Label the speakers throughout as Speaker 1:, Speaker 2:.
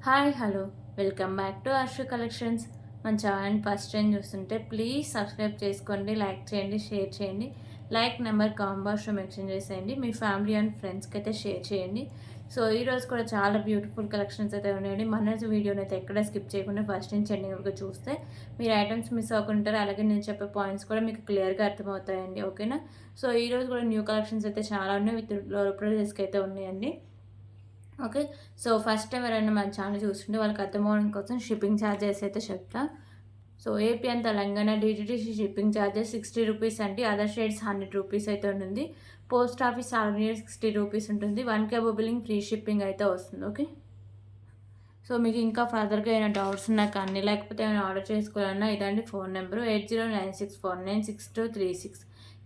Speaker 1: Hi hello welcome back to Arshu collections. మన channel first time చూస్తుంటే please subscribe చేసుకోండి, like చేయండి, షేర్ చేయండి. లైక్ నెంబర్ కాంబో బాక్స్లో మెన్షన్ చేసేయండి. మీ ఫ్యామిలీ అండ్ ఫ్రెండ్స్కి అయితే షేర్ చేయండి. సో ఈరోజు కూడా చాలా బ్యూటిఫుల్ కలెక్షన్స్ అయితే ఉన్నాయండి. మన వీడియోని అయితే ఎక్కడ స్కిప్ చేయకుండా ఫస్ట్ నుంచి ఎండింగ్ వరకు చూస్తే మీరు ఐటమ్స్ మిస్ అవ్వకుంటారు. అలాగే నేను చెప్పే పాయింట్స్ కూడా మీకు క్లియర్గా అర్థమవుతాయండి. ఓకేనా? సో ఈరోజు కూడా న్యూ కలెక్షన్స్ అయితే చాలా ఉన్నాయి, విత్ లో ప్రైజెస్కి అయితే ఉన్నాయండి. ఓకే. సో ఫస్ట్ టైం ఎవరైనా మన ఛానల్ చూస్తుంటే వాళ్ళకి అర్థమవడం కోసం షిప్పింగ్ ఛార్జెస్ అయితే చెప్తా. So AP and Telangana DTDC shipping charges 60 rupees అండి. అదర్ స్టేట్స్ 100 రూపీస్ అయితే ఉంటుంది. Post office all India 60 rupees ఉంటుంది. 1K బిల్లింగ్ ఫ్రీ షిప్పింగ్ అయితే వస్తుంది. ఓకే. సో మీకు ఇంకా ఫర్దర్గా ఏమైనా డౌట్స్ ఉన్నా కానీ లేకపోతే ఏమైనా ఆర్డర్ చేసుకోవాలన్నా ఇదండి phone number 8096496236.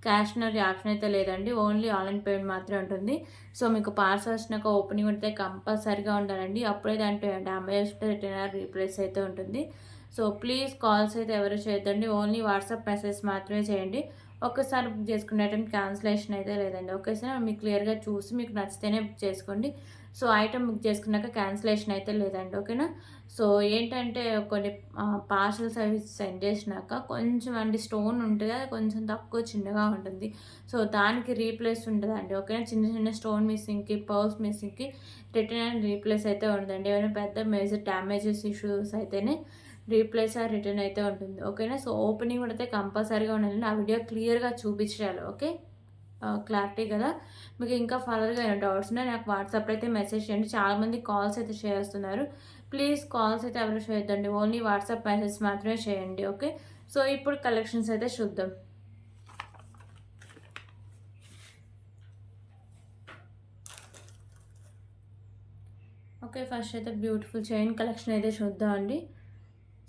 Speaker 1: Cash on option అయితే లేదండి, ఓన్లీ ఆన్లైన్ పేమెంట్ మాత్రమే ఉంటుంది. సో మీకు పార్సల్ వచ్చినాక ఓపెనింగ్ ఉంటే కంపల్సరీగా ఉండాలండి, అప్పుడే దాంట్లో డ్యామేజ్ రిటర్న్ రీప్లేస్ అయితే ఉంటుంది. సో ప్లీజ్ కాల్స్ అయితే ఎవరు చేయొద్దండి, ఓన్లీ వాట్సాప్ మెసేజ్ మాత్రమే చేయండి. ఒక్కసారి బుక్ చేసుకునే ఐటమ్ క్యాన్సిలేషన్ అయితే లేదండి. ఒకేసారి మీకు క్లియర్గా చూసి మీకు నచ్చితేనే బుక్ చేసుకోండి. సో ఐటమ్ బుక్ చేసుకున్నాక క్యాన్సిలేషన్ అయితే లేదండి. ఓకేనా? సో ఏంటంటే కొన్ని పార్సల్ సర్వీస్ సెండ్ చేసినాక కొంచెం అండి స్టోన్ ఉంటుంది, అది కొంచెం తక్కువ చిన్నగా ఉంటుంది. సో దానికి రీప్లేస్ ఉంటుందండి. ఓకేనా? చిన్న చిన్న స్టోన్ మిస్సింగ్కి, పర్ల్స్ మిస్సింగ్కి రిటర్న్ అండ్ రీప్లేస్ అయితే ఉంటుందండి. ఏమైనా పెద్ద మేజర్ డ్యామేజెస్ ఇష్యూస్ అయితేనే రీప్లేస్ ఆ రిటర్న్ అయితే ఉంటుంది. ఓకేనా? సో ఓపెనింగ్ కూడా అయితే కంపల్సరీగా ఉండాలండి. ఆ వీడియో క్లియర్గా చూపించాలి. ఓకే. క్లారిటీ కదా. మీకు ఇంకా ఫర్దర్గా ఏమైనా డౌట్స్ ఉన్నాయి నాకు వాట్సాప్లో అయితే మెసేజ్ చేయండి. చాలామంది కాల్స్ అయితే చేస్తున్నారు. ప్లీజ్ కాల్స్ అయితే ఎవరు చేయొద్దండి, ఓన్లీ వాట్సాప్ మెసేజ్ మాత్రమే చేయండి. ఓకే. సో ఇప్పుడు కలెక్షన్స్ అయితే చూద్దాం. ఓకే. ఫస్ట్ అయితే బ్యూటిఫుల్ చైన్ కలెక్షన్ అయితే చూద్దాం అండి.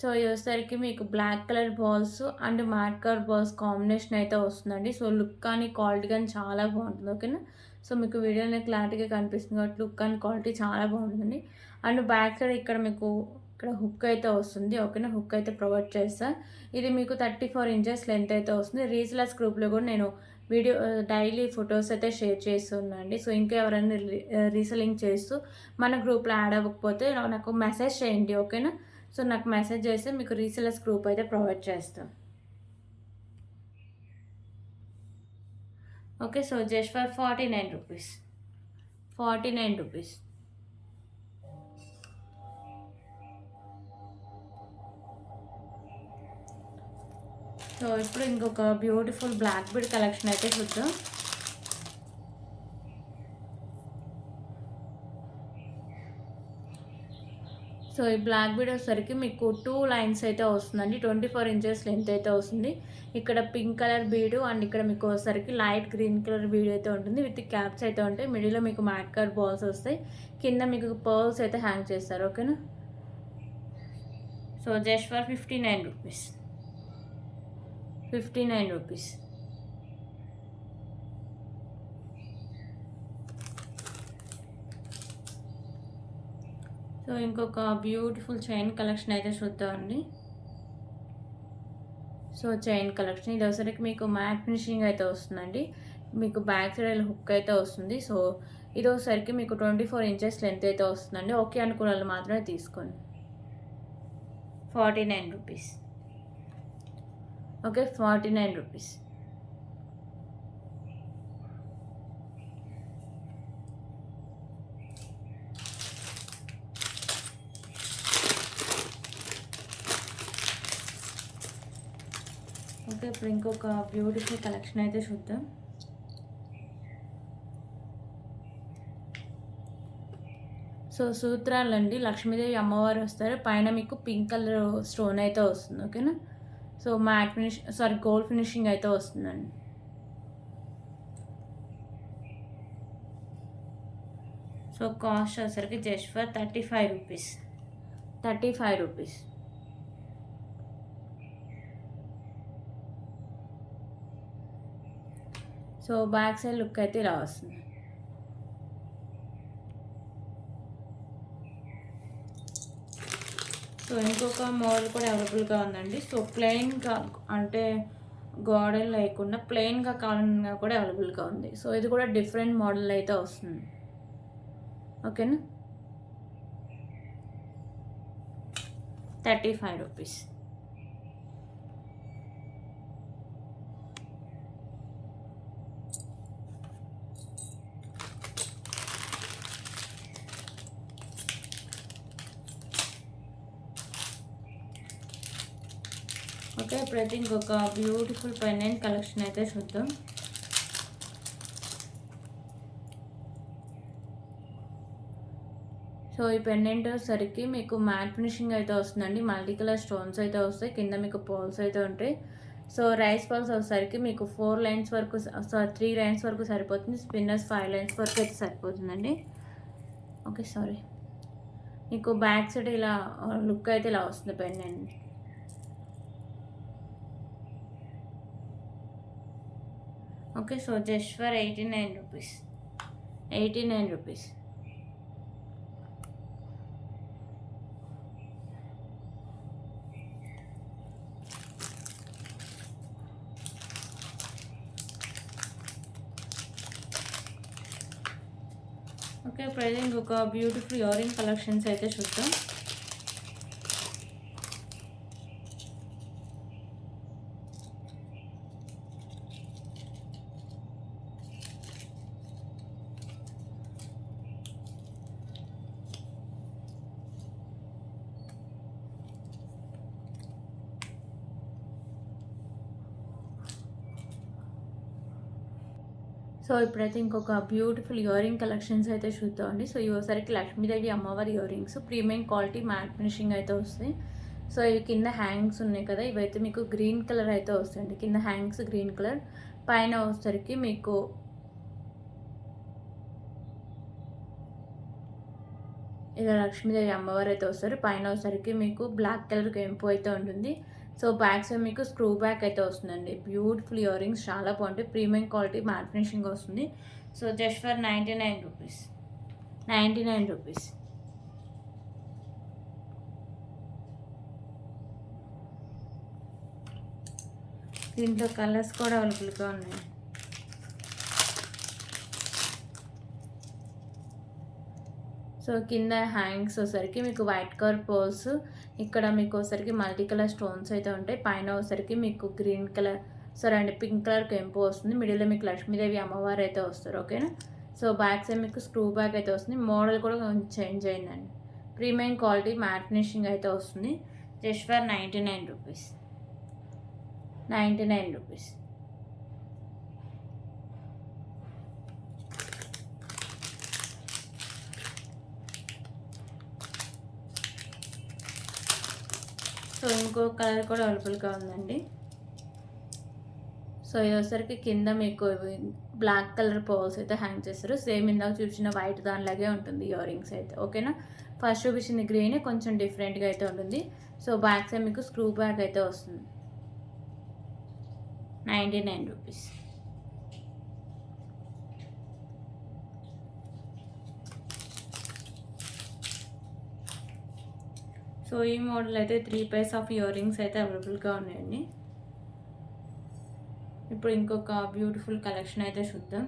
Speaker 1: సో ఇది వచ్చేసరికి మీకు black colour balls and matte colour balls combination అయితే వస్తుందండి. సో లుక్ కానీ క్వాలిటీ కానీ చాలా బాగుంటుంది. ఓకేనా? సో మీకు వీడియోలో క్లారిటీగా కనిపిస్తుంది కాబట్టి లుక్ అండ్ క్వాలిటీ చాలా బాగుంటుందండి. అండ్ బ్యాక్ సైడ్ ఇక్కడ హుక్ అయితే వస్తుంది. ఓకేనా? హుక్ అయితే ప్రొవైడ్ చేస్తా. ఇది మీకు 34 ఇంచెస్ లెంత్ అయితే వస్తుంది. రీసెలర్స్ గ్రూప్లో కూడా నేను వీడియో డైలీ ఫొటోస్ అయితే షేర్ చేస్తున్నానండి. సో ఇంకా ఎవరైనా రీసెలింగ్ చేస్తూ మన గ్రూప్లో యాడ్ అవ్వకపోతే నాకు మెసేజ్ చేయండి. ఓకేనా? సో నాకు మెసేజ్ చేస్తే మీకు రీసెలర్స్ గ్రూప్ అయితే ప్రొవైడ్ చేస్తాం. Okay. So just for 49 rupees. 49 rupees. So ఇప్పుడు ఇంకొక బ్యూటిఫుల్ బ్లాక్ బీడ్ కలెక్షన్ అయితే చూద్దాం. సో ఈ బ్లాక్ బీడ్ వచ్చేసరికి మీకు 2 లైన్స్ అయితే వస్తుందండి. 24 ఇంచెస్ లెంత్ అయితే వస్తుంది. ఇక్కడ పింక్ కలర్ బీడు అండ్ ఇక్కడ మీకు వచ్చేసరికి లైట్ గ్రీన్ కలర్ బీడ్ అయితే ఉంటుంది. విత్ క్యాప్స్ అయితే ఉంటాయి. మిడిల్లో మీకు మ్యాట్ కలర్ బాల్స్ వస్తాయి. కింద మీకు పర్ల్స్ అయితే హ్యాంగ్ చేస్తారు. ఓకేనా? So just for 59 rupees. 59 rupees. So ఇంకొక బ్యూటిఫుల్ చైన్ కలెక్షన్ అయితే చూద్దామండి. సో చైన్ కలెక్షన్ ఇది వచ్చరికి మీకు మ్యాట్ ఫినిషింగ్ అయితే వస్తుందండి. మీకు బ్యాక్ సైడ్ హుక్ అయితే వస్తుంది. సో ఇది వచ్చరికి మీకు 24 ఇంచెస్ లెంత్ అయితే వస్తుందండి. ఓకే అనుకున్న వాళ్ళు మాత్రమే తీసుకోండి. 49 రూపీస్. ఓకే. 49 రూపీస్. ఓకే. ఇప్పుడు ఇంకొక బ్యూటిఫుల్ కలెక్షన్ అయితే చూద్దాం. సో సూత్రాలండి, లక్ష్మీదేవి అమ్మవారు వస్తారు. పైన మీకు పింక్ కలర్ స్టోన్ అయితే వస్తుంది. ఓకేనా? సో గోల్డ్ ఫినిషింగ్ అయితే వస్తుందండి. సో కాస్ట్ వచ్చేసరికి just for 35 rupees. 35 rupees. So back side look అయితే ఇలా వస్తుంది. సో ఇంకొక మోడల్ కూడా అవైలబుల్గా ఉందండి. సో ప్లెయిన్గా అంటే గోడలు లేకుండా ప్లెయిన్గా కావాలన్నా కూడా అవైలబుల్గా ఉంది. సో ఇది కూడా డిఫరెంట్ మోడల్ అయితే వస్తుంది. ఓకేనా? 35 రూపీస్. ఓకే, ఇప్పుడైతే ఇంకొక బ్యూటిఫుల్ పెండెంట్ కలెక్షన్ అయితే చూద్దాం. సో ఈ పెండెంట్ వచ్చేసరికి మీకు మ్యాట్ ఫినిషింగ్ అయితే వస్తుందండి. మల్టీ కలర్ స్టోన్స్ అయితే వస్తాయి, కింద మీకు పోల్స్ అయితే ఉంటాయి. సో రైస్ పల్స్ వచ్చేసరికి మీకు 4 లైన్స్ వరకు 3 లైన్స్ వరకు సరిపోతుంది. స్పిన్నర్స్ 5 లైన్స్ వరకు అయితే సరిపోతుందండి. Okay, sorry. మీకు బ్యాక్ సైడ్ ఇలా లుక్ అయితే ఇలా వస్తుంది pendant. Okay, so just for 89 rupees. 89 rupees. Okay, ఇప్పుడైతే ఇంకొక బ్యూటిఫుల్ ఇయర్ రింగ్ కలెక్షన్స్ అయితే చూద్దాం. సో ఇప్పుడైతే ఇంకొక బ్యూటిఫుల్ ఇయర్ రింగ్ కలెక్షన్స్ అయితే చూద్దామండి. సో ఇవసరికి లక్ష్మీదేవి అమ్మవారి ear rings premium quality matte finishing అయితే వస్తాయి. సో ఇవి కింద హ్యాంగ్స్ ఉన్నాయి కదా, ఇవైతే మీకు గ్రీన్ కలర్ అయితే వస్తాయండి. కింద హ్యాంగ్స్ గ్రీన్ కలర్, పైన వచ్చేసరికి మీకు ఇలా లక్ష్మీదేవి అమ్మవారు అయితే వస్తారు. పైన వచ్చేసరికి మీకు బ్లాక్ కలర్ కెంపు అయితే ఉంటుంది. సో బ్యాక్ సైడ్ మీకు స్క్రూ బ్యాక్ అయితే వస్తుందండి. బ్యూటిఫుల్ ఇయర్ రింగ్స్ చాలా బాగుంటాయి, ప్రీమియం క్వాలిటీ మ్యాట్ ఫినిషింగ్ వస్తుంది. So just for 99 rupees. 99 rupees. దీంట్లో కలర్స్ కూడా అవైలబుల్గా ఉన్నాయి. సో కింద హ్యాంగ్స్ వచ్చేసరికి మీకు వైట్ కలర్ పోల్స్, ఇక్కడ మీకు వచ్చేసరికి మల్టీ కలర్ స్టోన్స్ అయితే ఉంటాయి. పైన వచ్చేసరికి మీకు గ్రీన్ కలర్ పింక్ కలర్ కెంపు వస్తుంది. మిడిల్లో మీకు లక్ష్మీదేవి అమ్మవారు అయితే వస్తారు. ఓకేనా. సో బ్యాక్ సైడ్ మీకు స్క్రూ బ్యాక్ అయితే వస్తుంది. మోడల్ కూడా కొంచెం చేంజ్ అయిందండి. ప్రీమియం క్వాలిటీ మ్యాట్ ఫినిషింగ్ అయితే వస్తుంది. Just for 99 rupees. 99 rupees. So ఇంకో కలర్ కూడా అవైలబుల్గా ఉందండి. సో ఇది వచ్చేసరికి కింద మీకు బ్లాక్ కలర్ పోల్స్ అయితే హ్యాంగ్ చేస్తారు. సేమ్ ఇందాక చూపించిన వైట్ దానిలాగే ఉంటుంది ఇయర్ రింగ్స్ అయితే. ఓకేనా. ఫస్ట్ చూపించింది గ్రీన్, కొంచెం డిఫరెంట్గా అయితే ఉంటుంది. సో బ్యాక్ సైడ్ మీకు స్క్రూ బ్యాక్ అయితే వస్తుంది. 99 రూపీస్. సో ఈ మోడల్ అయితే 3 పైర్స్ ఆఫ్ ఇయర్ రింగ్స్ అయితే అవైలబుల్గా ఉన్నాయండి. ఇప్పుడు ఇంకొక బ్యూటిఫుల్ కలెక్షన్ అయితే చూద్దాం.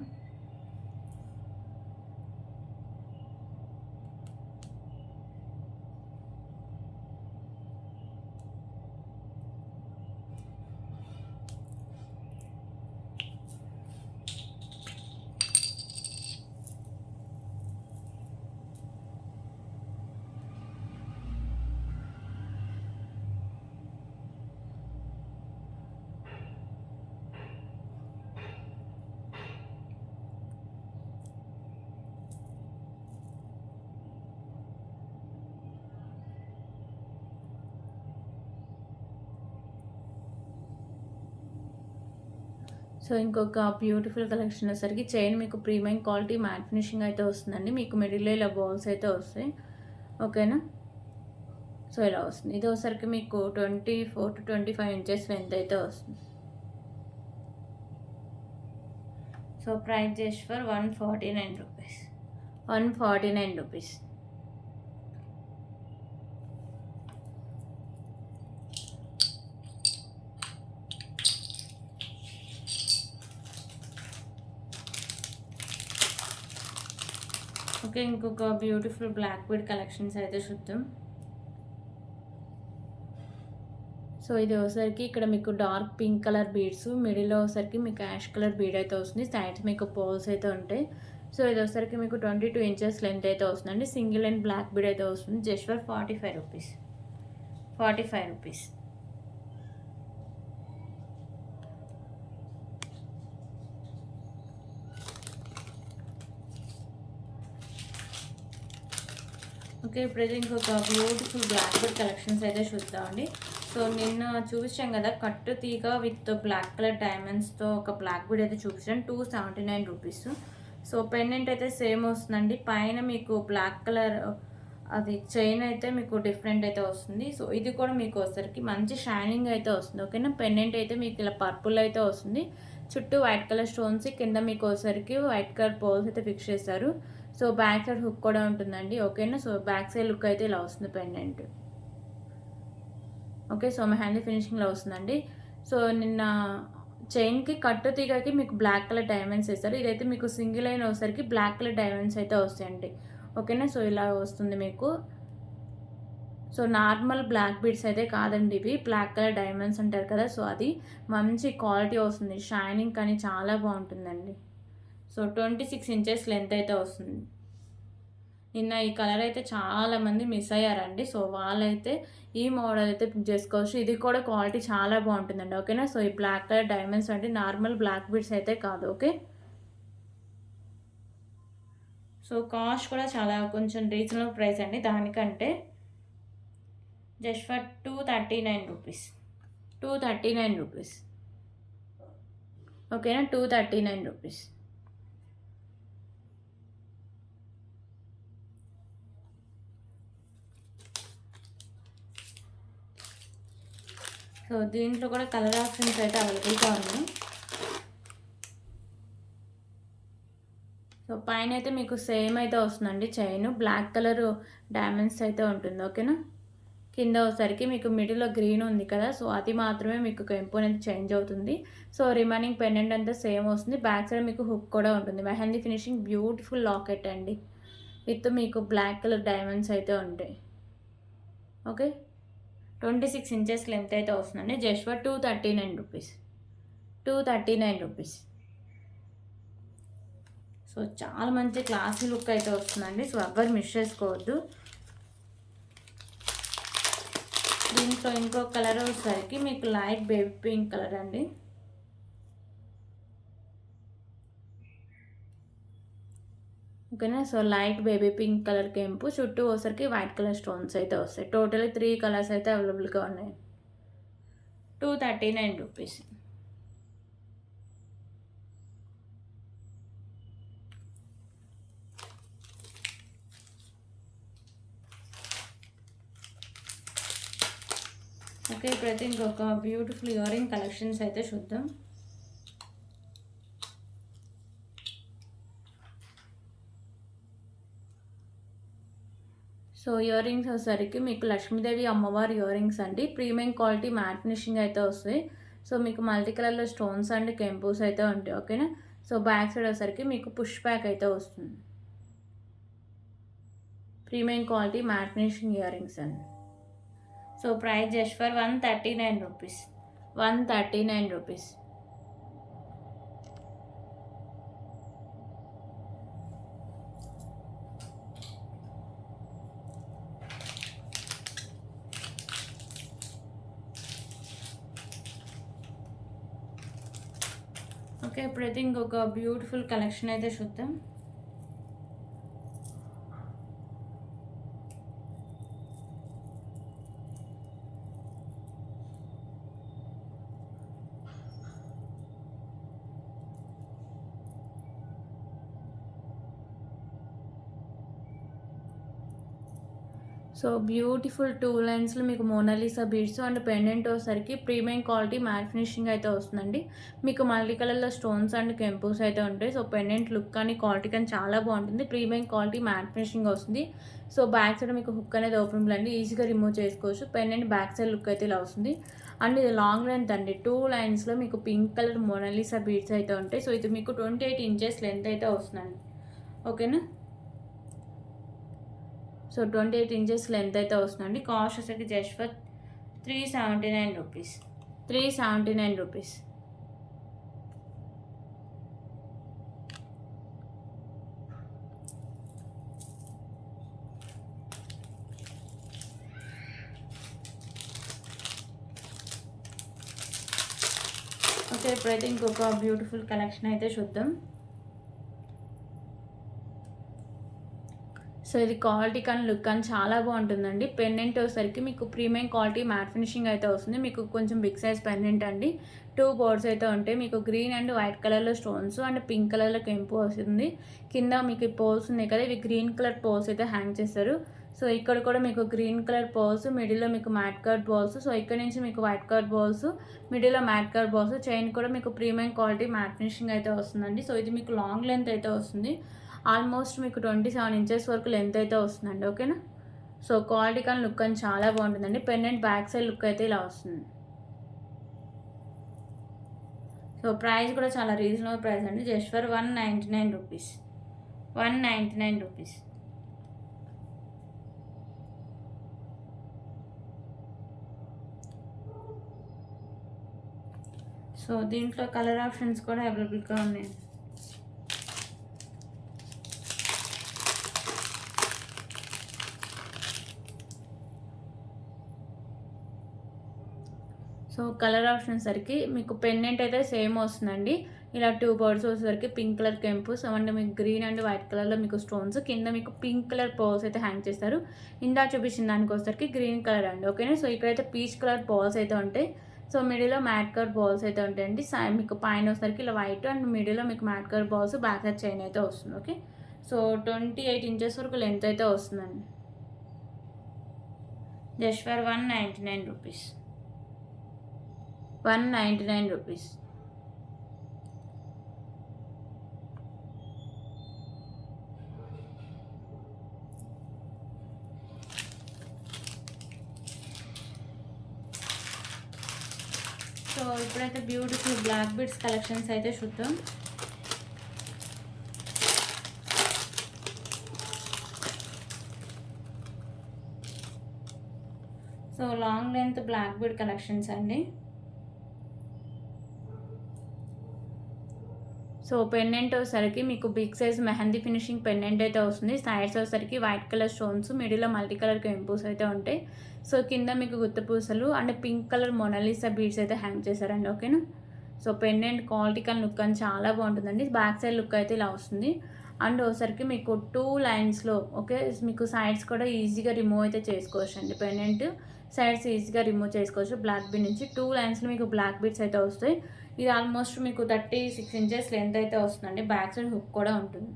Speaker 1: సో ఇంకొక బ్యూటిఫుల్ కలెక్షన్ వచ్చేసరికి చైన్ మీకు ప్రీమియం క్వాలిటీ మ్యాట్ ఫినిషింగ్ అయితే వస్తుందండి. మీకు మిడిల్లో ఇలా బాల్స్ అయితే వస్తాయి. ఓకేనా. సో ఇలా వస్తుంది. ఇది వచ్చేసరికి మీకు 24 to 25 ఇంచెస్ లెంత్ అయితే వస్తుంది. So price just for 149 rupees. 149 rupees. Okay, ఇంకొక బ్యూటిఫుల్ బ్లాక్ బీడ్ కలెక్షన్స్ అయితే చూద్దాం. సో ఇది వచ్చేసరికి ఇక్కడ మీకు డార్క్ పింక్ కలర్ బీడ్స్, మిడిల్లో వచ్చేసరికి మీకు యాష్ కలర్ బీడ్ అయితే వస్తుంది, సైడ్స్ మీకు పోల్స్ అయితే ఉంటాయి. సో ఇది వచ్చేసరికి మీకు 22 ఇంచెస్ లెంత్ అయితే వస్తుందండి. సింగిల్ అండ్ బ్లాక్ బీడ్ అయితే వస్తుంది, just for 45 rupees. 45 rupees. Okay, ఇప్పుడైతే ఇంకొక బ్యూటిఫుల్ బ్లాక్ బీడ్ కలెక్షన్స్ అయితే చూద్దామండి. సో నిన్న చూపించాం కదా కట్టు తీగ విత్ బ్లాక్ కలర్ డైమండ్స్తో ఒక బ్లాక్ బీడ్ అయితే చూపించాను, 279 రూపీస్. సో పెండెంట్ అయితే సేమ్ వస్తుందండి, పైన మీకు బ్లాక్ కలర్ అది చైన్ అయితే మీకు డిఫరెంట్ అయితే వస్తుంది. సో ఇది కూడా మీకు వచ్చరికి మంచి షైనింగ్ అయితే వస్తుంది. ఓకేనా, పెండెంట్ అయితే మీకు ఇలా పర్పుల్ అయితే వస్తుంది, చుట్టూ వైట్ కలర్ స్టోన్స్, కింద మీకు వచ్చరికి వైట్ కలర్ పోల్స్ అయితే ఫిక్స్ చేస్తారు. సో బ్యాక్ సైడ్ హుక్ కూడా ఉంటుందండి. ఓకేనా, సో బ్యాక్ సైడ్ లుక్ అయితే ఇలా వస్తుంది పెండెంట్. ఓకే, సో మెహందీ ఫినిషింగ్లో వస్తుందండి. సో నిన్న చైన్కి కట్టు తీగకి మీకు బ్లాక్ కలర్ డైమండ్స్ వేస్తారు, ఇదైతే మీకు సింగిల్ అయిన వచ్చరికి బ్లాక్ కలర్ డైమండ్స్ అయితే వస్తాయండి. ఓకేనా, సో ఇలా వస్తుంది మీకు. సో నార్మల్ బ్లాక్ బీడ్స్ అయితే కాదండి, ఇవి బ్లాక్ కలర్ డైమండ్స్ అంటారు కదా, సో అది మంచి క్వాలిటీ వస్తుంది, షైనింగ్ కానీ చాలా బాగుంటుందండి. సో 26 ఇంచెస్ లెంత్ అయితే వస్తుంది. నిన్న ఈ కలర్ అయితే చాలామంది మిస్ అయ్యారండి, సో వాళ్ళైతే ఈ మోడల్ అయితే పిక్ చేసుకోవచ్చు. ఇది కూడా క్వాలిటీ చాలా బాగుంటుందండి. ఓకేనా, సో ఈ బ్లాక్ కలర్ డైమండ్స్ అంటే నార్మల్ బ్లాక్ బీడ్స్ అయితే కాదు. ఓకే, సో కాస్ట్ కూడా చాలా కొంచెం రీజనబుల్ ప్రైస్ అండి, దానికంటే జస్ట్ ఫర్ 239 రూపీస్. 239 రూపీస్. ఓకేనా, 239 రూపీస్. సో దీంట్లో కూడా కలర్ ఆప్షన్స్ అయితే అవైలబుల్గా ఉన్నాయి. సో పైన అయితే మీకు సేమ్ అయితే వస్తుందండి చైన్, బ్లాక్ కలర్ డైమండ్స్ అయితే ఉంటుంది. ఓకేనా, కింద వచ్చేసరికి మీకు మిడిల్లో గ్రీన్ ఉంది కదా, సో అది మాత్రమే మీకు కెంపు అనేది చేంజ్ అవుతుంది. సో రిమైనింగ్ పెండెంట్ అంతా సేమ్ వస్తుంది. బ్యాక్ సైడ్ మీకు హుక్ కూడా ఉంటుంది. మెహందీ ఫినిషింగ్ బ్యూటిఫుల్ లాకెట్ అండి, విత్ మీకు బ్లాక్ కలర్ డైమండ్స్ అయితే ఉంటాయి. ఓకే, 26 ఇంచెస్ లెంత్ అయితే వస్తుందండి, just for 239 rupees. 239 rupees. So చాలా మంచి క్లాసీ లుక్ అయితే వస్తుందండి, సో ఎవ్వరు మిస్ చేసుకోవద్దు. దీంట్లో ఇంకో కలర్ వచ్చేసరికి మీకు లైట్ బేబీ పింక్ కలర్ అండి. ఓకేనా, so light baby pink colour కెంపు, చుట్టూ వచ్చరికి వైట్ కలర్ స్టోన్స్ అయితే వస్తాయి. టోటల్ 3 కలర్స్ అయితే అవైలబుల్గా ఉన్నాయి. 239 రూపీస్. ఓకే, ఇప్పుడైతే ఇంకొక బ్యూటిఫుల్ ఇయర్ రింగ్ కలెక్షన్స్ అయితే చూద్దాం. సో ఇయర్ రింగ్స్ వచ్చేసరికి మీకు లక్ష్మీదేవి అమ్మవారి ఇయర్ రింగ్స్ అండి, ప్రీమియం క్వాలిటీ మ్యాట్ ఫినిషింగ్ అయితే వస్తాయి. సో మీకు మల్టీ కలర్లో స్టోన్స్ అండ్ కెంపోస్ అయితే ఉంటాయి. ఓకేనా, సో బ్యాక్ సైడ్ వచ్చేసరికి మీకు పుష్ బ్యాక్ అయితే వస్తుంది. Premium quality matte finishing earrings అండి. So price just for 139 rupees. 139 rupees. Okay, ఇప్పుడైతే ఇంకొక బ్యూటిఫుల్ కలెక్షన్ అయితే చూద్దాం. సో బ్యూటిఫుల్ 2 లైన్స్లో మీకు మోనాలిసా బీడ్స్ అండ్ పెండెంట్ వచ్చేసరికి ప్రీమియం క్వాలిటీ మ్యాట్ ఫినిషింగ్ అయితే వస్తుందండి. మీకు మల్టీ కలర్లో స్టోన్స్ అండ్ కెంపోస్ అయితే ఉంటాయి. సో పెండెంట్ లుక్ కానీ క్వాలిటీ కానీ చాలా బాగుంటుంది. ప్రీమియం క్వాలిటీ మ్యాట్ ఫినిషింగ్ వస్తుంది. సో బ్యాక్ సైడ్ మీకు హుక్ అనేది ఓపెనబుల్ అండి, ఈజీగా రిమూవ్ చేసుకోవచ్చు. పెండెంట్ బ్యాక్ సైడ్ లుక్ అయితే ఇలా వస్తుంది. అండ్ ఇది లాంగ్ లెంత్ అండి, 2 లైన్స్లో మీకు పింక్ కలర్ మోనాలిసా బీడ్స్ అయితే ఉంటాయి. సో ఇది మీకు 28 ఇంచెస్ లెంత్ అయితే వస్తుందండి. ఓకేనా, సో 28 ఇంచెస్ లెంత్ అయితే వస్తుందండి. కాస్ట్ వచ్చేసి just for 379 rupees. 379 rupees. Okay, ఇప్పుడైతే ఇంకొక బ్యూటిఫుల్ కలెక్షన్ అయితే చూద్దాం. సో ఇది క్వాలిటీ కానీ లుక్ కానీ చాలా బాగుంటుందండి. పెండెంట్ వచ్చేసరికి మీకు ప్రీమియం క్వాలిటీ మ్యాట్ ఫినిషింగ్ అయితే వస్తుంది. మీకు కొంచెం బిగ్ సైజ్ పెండెంట్ అండి. 2 బోర్డ్స్ అయితే ఉంటాయి. మీకు గ్రీన్ అండ్ వైట్ కలర్లో స్టోన్స్ అండ్ పింక్ కలర్లో కెంపు వస్తుంది. కింద మీకు పోల్స్ ఉన్నాయి కదా, ఇవి గ్రీన్ కలర్ పోల్స్ అయితే హ్యాంగ్ చేస్తారు. సో ఇక్కడ కూడా మీకు గ్రీన్ కలర్ పోల్స్, మిడిల్లో మీకు మ్యాట్ కట్ బాల్స్. సో ఇక్కడ నుంచి మీకు వైట్ కట్ బాల్స్, మిడిల్లో మ్యాట్ కట్ బాల్స్. చైన్ కూడా మీకు ప్రీమియం క్వాలిటీ మ్యాట్ ఫినిషింగ్ అయితే వస్తుందండి. సో ఇది మీకు లాంగ్ లెంత్ అయితే వస్తుంది. ఆల్మోస్ట్ మీకు 27 ఇంచెస్ వరకు లెంత్ అయితే వస్తుందండి. ఓకేనా. సో క్వాలిటీ కానీ లుక్ కానీ చాలా బాగుంటుందండి. పెండెంట్ బ్యాక్ సైడ్ లుక్ అయితే ఇలా వస్తుంది. సో ప్రైస్ కూడా చాలా రీజనబుల్ ప్రైస్ అండి. Just for 199 rupees. 199 rupees. So దీంట్లో కలర్ ఆప్షన్స్ కూడా అవైలబుల్గా ఉన్నాయి. సో కలర్ ఆప్షన్ సరికి మీకు పెండెంట్ అయితే సేమ్ వస్తుందండి. ఇలా 2 బర్డ్స్ వచ్చేసరికి పింక్ కలర్ కెంపుస్ అండ్ మీకు గ్రీన్ అండ్ వైట్ కలర్లో మీకు స్టోన్స్, కింద మీకు పింక్ కలర్ పర్ల్స్ అయితే హ్యాంగ్ చేస్తారు. ఇందా చూపించిన దానికి వచ్చేసరికి గ్రీన్ కలర్ అండి. ఓకేనా. సో ఇక్కడైతే పీచ్ కలర్ బాల్స్ అయితే ఉంటాయి. సో మిడిల్లో మ్యాట్ కలర్ బాల్స్ అయితే ఉంటాయండి. మీకు పైన వచ్చేసరికి ఇలా వైట్ అండ్ మిడిల్లో మీకు matte colour balls, back side chain అయితే వస్తుంది. ఓకే. సో 28 ఇంచెస్ వరకు లెంత్ అయితే వస్తుందండి. Just for 199 rupees. 199 rupees. So ఇప్పుడైతే బ్యూటిఫుల్ బ్లాక్ బీడ్స్ కలెక్షన్స్ అయితే చూద్దాం. So long length black bead collections అండి. సో పెండెంట్ వచ్చేసరికి మీకు big size mehndi finishing pendant అయితే వస్తుంది. సైడ్స్ వచ్చేసరికి వైట్ కలర్ స్టోన్స్, మిడిల్లో మల్టీ కలర్ కెంపూస్ అయితే ఉంటాయి. సో కింద మీకు గుత్త పూసలు and pink colour Mona Lisa beads అయితే హ్యాంగ్ చేశారండి. ఓకేనా. సో పెండెంట్ క్వాలిటీ కానీ లుక్ అని చాలా బాగుంటుందండి. బ్యాక్ సైడ్ లుక్ అయితే ఇలా వస్తుంది. అండ్ ఒకసారికి మీకు 2 లైన్స్లో ఓకే, మీకు సైడ్స్ కూడా ఈజీగా రిమూవ్ అయితే చేసుకోవచ్చు అండి. పెండెంట్ సైడ్స్ ఈజీగా రిమూవ్ చేసుకోవచ్చు. బ్లాక్ బీడ్ నుంచి 2 లైన్స్లో మీకు బ్లాక్ బీడ్స్ అయితే వస్తాయి. ఇది ఆల్మోస్ట్ మీకు 36 ఇంచెస్ లెంత్ అయితే వస్తుందండి. బ్యాక్ సైడ్ హుక్ కూడా ఉంటుంది.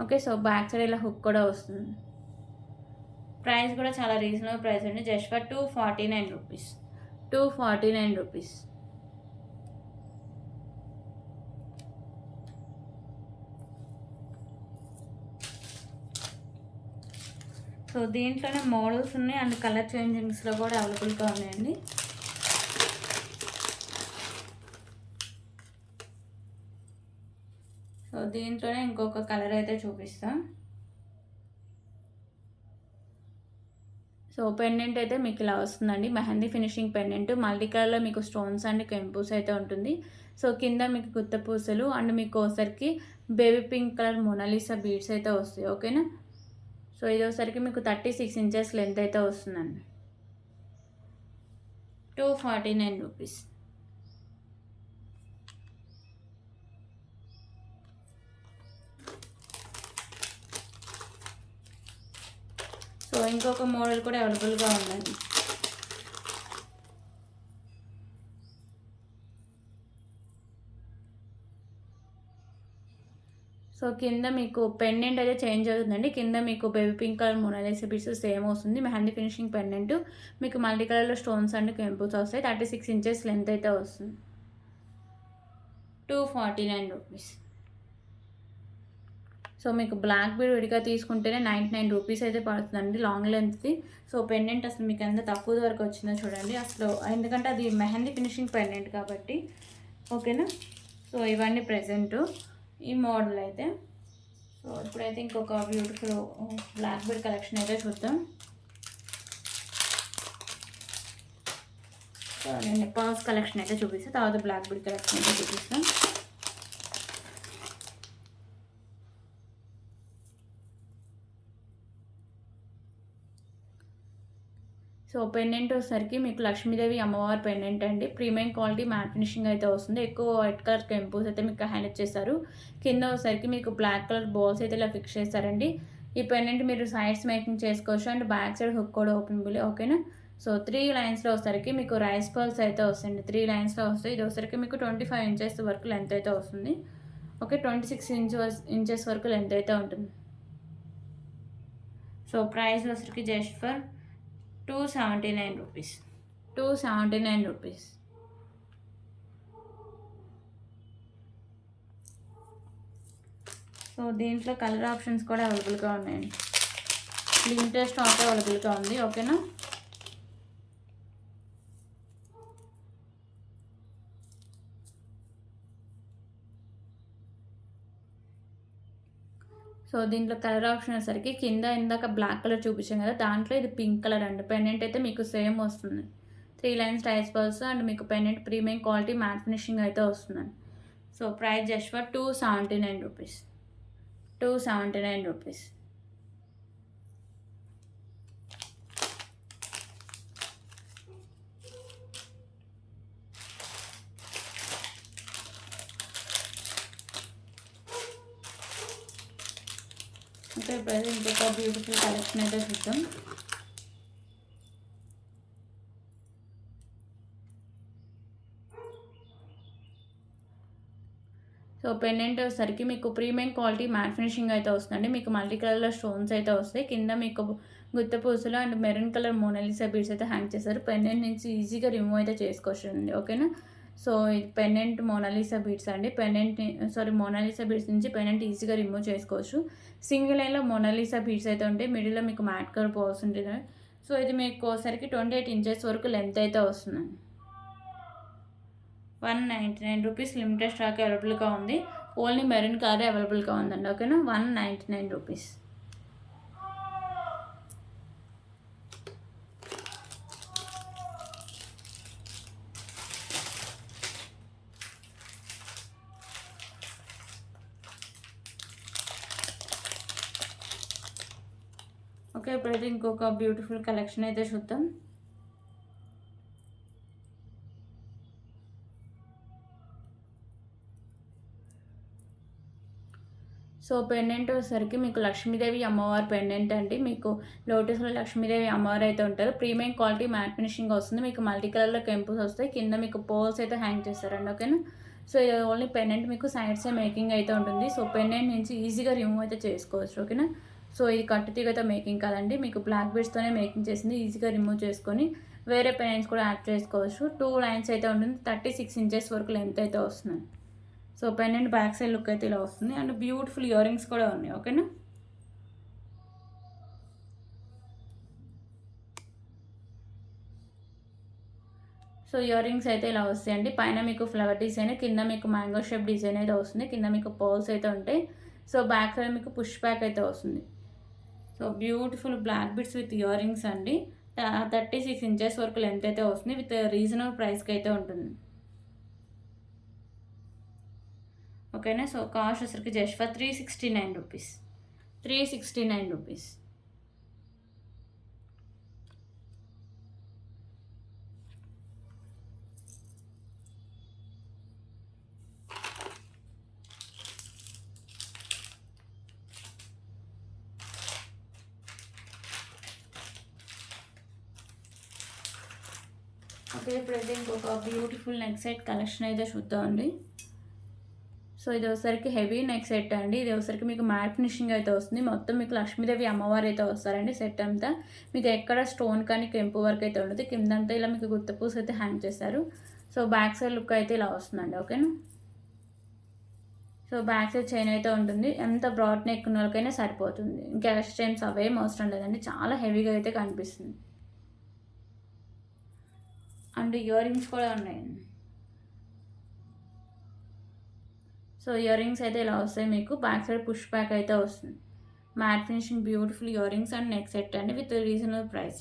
Speaker 1: ఓకే. సో బ్యాక్ సైడ్ ఇలా హుక్ కూడా వస్తుంది. ప్రైస్ కూడా చాలా రీజనబుల్ ప్రైస్ అండి. Just for 249 rupees. 249 rupees. So దీంట్లోనే మోడల్స్ ఉన్నాయి అండ్ కలర్ చేంజింగ్స్లో కూడా అవైలబుల్గా ఉన్నాయండి. సో దీంట్లోనే ఇంకొక కలర్ అయితే చూపిస్తాం. సో పెండెంట్ అయితే మీకు ఇలా వస్తుందండి. మెహందీ ఫినిషింగ్ పెండెంట్ మల్టీ కలర్లో మీకు స్టోన్స్ అండ్ కెంపూస్ అయితే ఉంటుంది. సో కింద మీకు గుత్త పూసలు అండ్ మీకు ఒకసారికి baby pink colour Mona Lisa beads అయితే వస్తాయి. ఓకేనా. సో ఇది ఒకసారికి మీకు 36 ఇంచెస్ లెంత్ అయితే వస్తుందండి. 249 రూపీస్. సో ఇంకొక మోడల్ కూడా అవైలబుల్గా ఉందండి. సో కింద మీకు పెండెంట్ అయితే చేంజ్ అవుతుందండి. కింద మీకు baby pink colour Mona Lisa beads same వస్తుంది. మెహందీ ఫినిషింగ్ పెండెంట్ మీకు మల్టీ కలర్లో స్టోన్స్ అండ్ కెంపుల్స్ వస్తాయి. 36 ఇంచెస్ లెంత్ అయితే వస్తుంది. 249 రూపీస్. సో మీకు బ్లాక్ బీడ్ విడిగా తీసుకుంటేనే 99 రూపీస్ అయితే పడుతుందండి లాంగ్ లెంత్ది. సో పెండెంట్ అసలు మీకు ఎంత తక్కువ వరకు వచ్చిందో చూడండి అసలు, ఎందుకంటే అది మెహందీ ఫినిషింగ్ పెండెంట్ కాబట్టి. ఓకేనా. సో ఇవన్నీ ప్రెజెంట్ ఈ మోడల్ అయితే. సో ఇప్పుడైతే ఇంకొక బ్యూటిఫుల్ బ్లాక్ బెడ్ కలెక్షన్ అయితే చూద్దాం. సో నేను పర్స్ కలెక్షన్ అయితే చూపిస్తాను, తర్వాత బ్లాక్ బెడ్ కలెక్షన్ అయితే చూపిస్తాను. సో పెండెంట్ వచ్చేసరికి మీకు లక్ష్మీదేవి అమ్మవారి పెండెంట్ అండి. ప్రీమియం క్వాలిటీ మ్యాట్ ఫినిషింగ్ అయితే వస్తుంది. ఎక్కువ వైట్ కలర్ కెంపుస్ అయితే మీకు హైలైట్ చేస్తారు. కింద వచ్చేసరికి మీకు బ్లాక్ కలర్ బాల్స్ అయితే ఇలా ఫిక్స్ చేస్తారండి. ఈ పెండెంట్ మీరు సైడ్స్ మేకింగ్ చేసుకోవచ్చు అండ్ బ్యాక్ సైడ్ హుక్ కూడా ఓపెనబుల్, ఓకేనా. సో 3 లైన్స్లో వచ్చేసరికి మీకు రైస్ పర్ల్స్ అయితే వస్తాయండి. 3 లైన్స్లో వస్తాయి. ఇది వచ్చేసరికి మీకు 25 ఇంచెస్ వరకు లెంత్ అయితే వస్తుంది. ఓకే, 26 ఇంచెస్ వరకు లెంత్ అయితే ఉంటుంది. సో ప్రైస్ వచ్చేసరికి just for 279 rupees. 279 rupees. So దీంట్లో కలర్ ఆప్షన్స్ కూడా అవైలబుల్గా ఉన్నాయండి. లిమిటెడ్ స్టాక్ అవైలబుల్గా ఉంది, ఓకేనా. సో దీంట్లో కలర్ ఆప్షన్ వచ్చేసరికి కింద ఇందాక బ్లాక్ కలర్ చూపించాం కదా, దాంట్లో ఇది పింక్ కలర్ అండి. పెండెంట్ అయితే మీకు సేమ్ వస్తుంది. 3 లైన్స్ టైస్ పర్ల్స్ అండ్ మీకు pendant premium quality matte finishing అయితే వస్తుందండి. So price just for 279 rupees. 279 rupees. Okay, ఇప్పుడైతే ఇంకొక బ్యూటిఫుల్ కలెక్షన్ అయితే చూద్దాం. సో పెండెంట్ వచ్చేసరికి మీకు ప్రీమియం క్వాలిటీ మ్యాట్ ఫినిషింగ్ అయితే వస్తుందండి. మీకు మల్టీ కలర్లో స్టోన్స్ అయితే వస్తాయి. కింద మీకు గుత్త పూసలు and maroon colour Monalisa beads అయితే హ్యాంగ్ చేస్తారు. పెండెంట్ నుంచి ఈజీగా రిమూవ్ అయితే చేసుకోవచ్చు అండి, ఓకేనా. సో ఇది పెండెంట్ మోనాలిసా బీడ్స్ అండి. మోనాలిసా బీడ్స్ నుంచి పెండెంట్ ఈజీగా రిమూవ్ చేసుకోవచ్చు. సింగిల్ లైన్లో మోనాలిసా బీడ్స్ అయితే ఉంటాయి. మిడిల్లో మీకు మ్యాట్ కలర్ బాల్స్ ఉంటుంది. సో ఇది మీకు ఒకసారికి 28 ఇంచెస్ వరకు లెంత్ అయితే వస్తుందండి. 199 రూపీస్. లిమిటెడ్ స్టాక్ అవైలబుల్గా ఉంది. ఓన్లీ మెరూన్ కలర్ అవైలబుల్గా ఉందండి, ఓకేనా. 199 రూపీస్. ఓకే, ఇప్పుడైతే ఇంకొక బ్యూటిఫుల్ కలెక్షన్ అయితే చూద్దాం. సో పెండెంట్ వచ్చేసరికి మీకు లక్ష్మీదేవి అమ్మవారి పెండెంట్ అండి. మీకు లోటస్లో లక్ష్మీదేవి అమ్మవారు అయితే ఉంటారు. ప్రీమియం క్వాలిటీ మ్యాట్ ఫినిషింగ్ వస్తుంది. మీకు మల్టీ కలర్లో కెంపుస్ వస్తాయి. కింద మీకు పోల్స్ అయితే హ్యాంగ్ చేస్తారండి, ఓకేనా. సో ఇది ఓన్లీ పెండెంట్ మీకు సైడ్సే మేకింగ్ అయితే ఉంటుంది. సో పెండెంట్ నుంచి ఈజీగా రిమూవ్ అయితే చేసుకోవచ్చు, ఓకేనా. సో ఇది కట్టుతీగతో మేకింగ్ కాదండి, మీకు బ్లాక్ బీడ్స్తోనే మేకింగ్ చేసింది. ఈజీగా రిమూవ్ చేసుకొని వేరే పెండెంట్స్ కూడా యాడ్ చేసుకోవచ్చు. 2 లైన్స్ అయితే ఉంటుంది. 36 ఇంచెస్ వరకు లెంత్ అయితే వస్తుంది. So pendant back side look అయితే ఇలా వస్తుంది అండ్ బ్యూటిఫుల్ ఇయర్ రింగ్స్ కూడా ఉన్నాయి, ఓకేనా. సో ఇయర్ రింగ్స్ అయితే ఇలా వస్తాయండి. పైన మీకు ఫ్లవర్ డిజైన్, కింద మీకు మ్యాంగో షేప్ డిజైన్ అయితే వస్తుంది. కింద మీకు పర్ల్స్ అయితే ఉంటాయి. సో బ్యాక్ సైడ్ మీకు పుష్ బ్యాక్ అయితే వస్తుంది. So beautiful black bits with earrings అండి. 36 ఇంచెస్ వరకు లెంత్ అయితే వస్తుంది. విత్ రీజనబుల్ ప్రైస్కి అయితే ఉంటుంది, ఓకేనా. సో కాస్ట్ వచ్చరికి just for 369 rupees. 369 rupees. Okay, ఇప్పుడైతే ఇంకొక బ్యూటిఫుల్ నెక్ సెట్ కలెక్షన్ అయితే చూద్దామండి. సో ఇది ఒకసారికి హెవీ నెక్ సెట్ అండి. ఇది ఒకసారికి మీకు మ్యాట్ ఫినిషింగ్ అయితే వస్తుంది. మొత్తం మీకు లక్ష్మీదేవి అమ్మవారు అయితే వస్తారండి. సెట్ అంతా మీకు ఎక్కడ స్టోన్ కానీ కెంపు వర్క్ అయితే ఉండదు. కిందంతా ఇలా మీకు గుత్తపూస అయితే హ్యాంగ్ చేస్తారు. సో బ్యాక్ సైడ్ లుక్ అయితే ఇలా వస్తుందండి, ఓకేనా. సో బ్యాక్ సైడ్ చైన్ అయితే ఉంటుంది. ఎంత బ్రాడ్ నెక్ ఉన్న వాళ్ళకైనా సరిపోతుంది. ఇంకా ఎక్స్ట్రా చైన్స్ అవేం అవసరం లేదండి. చాలా హెవీగా అయితే కనిపిస్తుంది అండ్ ఇయర్ రింగ్స్ కూడా ఉన్నాయండి. సో ఇయర్ రింగ్స్ అయితే ఇలా వస్తాయి మీకు. బ్యాక్ సైడ్ పుష్ బ్యాక్ అయితే వస్తుంది. Matte finishing beautiful earrings and neck set అండి with reasonable price.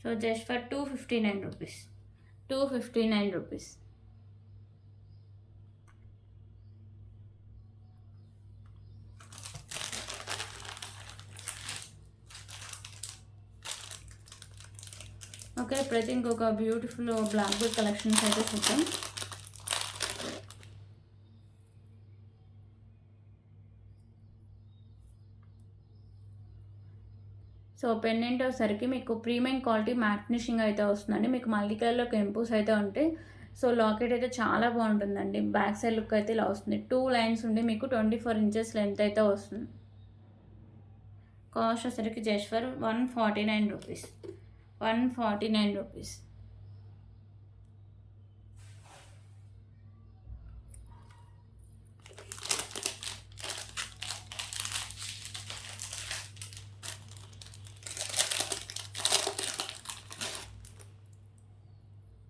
Speaker 1: So just for 259 rupees. 259 rupees. Okay, ఇప్పుడైతే ఇంకొక బ్యూటిఫుల్ బ్లాక్ బుక్ కలెక్షన్స్ అయితే చూద్దాం. సో పెండెంట్ వచ్చేసరికి మీకు ప్రీమియం క్వాలిటీ మ్యాట్ ఫినిషింగ్ అయితే వస్తుందండి. మీకు మల్టీ కలర్లో కెంపుస్ అయితే ఉంటాయి. సో లాకెట్ అయితే చాలా బాగుంటుందండి. బ్యాక్ సైడ్ లుక్ అయితే ఇలా వస్తుంది. 2 లైన్స్ ఉండి మీకు 24 ఇంచెస్ లెంత్ అయితే వస్తుంది. కాస్ట్ వచ్చేసరికి just for 149 rupees. 149 rupees.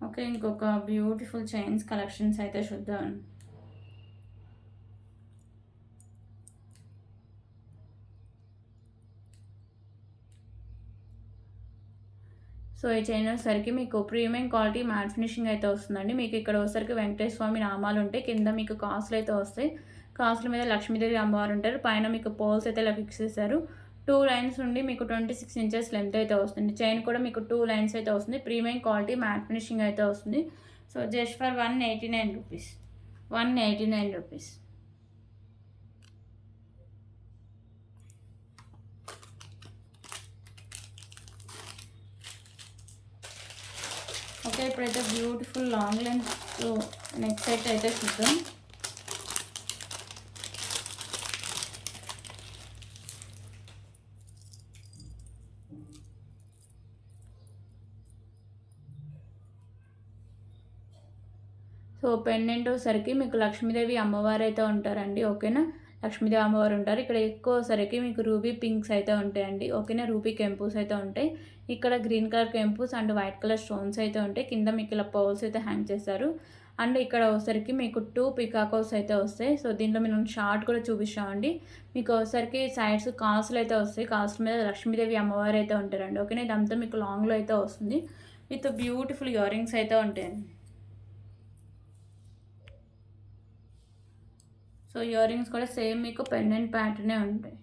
Speaker 1: Okay, ఇంకొక బ్యూటిఫుల్ చైన్స్ కలెక్షన్స్ అయితే చూద్దాం. సో ఈ చైన్ వచ్చేసరికి మీకు ప్రీమియం క్వాలిటీ మ్యాట్ ఫినిషింగ్ అయితే వస్తుందండి. మీకు ఇక్కడ వచ్చేసరికి వెంకటేశ్వర స్వామి నామాలు ఉంటాయి. కింద మీకు కాసులు అయితే వస్తాయి. కాసుల మీద లక్ష్మీదేవి అమ్మవారు ఉంటారు. పైన మీకు పోల్స్ అయితే ఇలా ఫిక్స్ చేశారు. 2 లైన్స్ ఉండి మీకు 26 ఇంచెస్ లెంత్ అయితే వస్తుంది. చైన్ కూడా మీకు 2 లైన్స్ అయితే వస్తుంది. ప్రీమియం క్వాలిటీ మ్యాట్ ఫినిషింగ్ అయితే వస్తుంది. So just for 189 rupees. 189 rupees. Okay, ఇప్పుడైతే beautiful long length neck set అయితే చూద్దాం. సో పెండెంట్ సరికి మీకు లక్ష్మీదేవి అమ్మవారు అయితే ఉంటారండి. ఓకేనా, లక్ష్మీదేవి అమ్మవారు ఉంటారు. ఇక్కడ ఎక్కువ సరికి మీకు రూబీ పింక్స్ అయితే ఉంటాయండి. ఓకేనా, రూబీ కెంపుస్ అయితే ఉంటాయి. ఇక్కడ గ్రీన్ కలర్ కెంపుస్ అండ్ వైట్ కలర్ స్టోన్స్ అయితే ఉంటాయి. కింద మీకు ఇలా పౌల్స్ అయితే హ్యాంగ్ చేస్తారు. అండ్ ఇక్కడ వచ్చేసరికి మీకు 2 పికాకోస్ అయితే వస్తాయి. సో దీంట్లో మేము షార్ట్ కూడా చూపిస్తామండి. మీకు వచ్చేసరికి సైడ్స్ కాసులు అయితే వస్తాయి. కాసుల మీద లక్ష్మీదేవి అమ్మవారు అయితే ఉంటారండి. ఓకేనా, ఇదంతా మీకు లాంగ్లో అయితే వస్తుంది. విత్ బ్యూటిఫుల్ ఇయర్ రింగ్స్ అయితే ఉంటాయండి. సో ఇయర్ రింగ్స్ కూడా సేమ్ మీకు పెండెంట్ ప్యాటర్నే ఉంటాయి.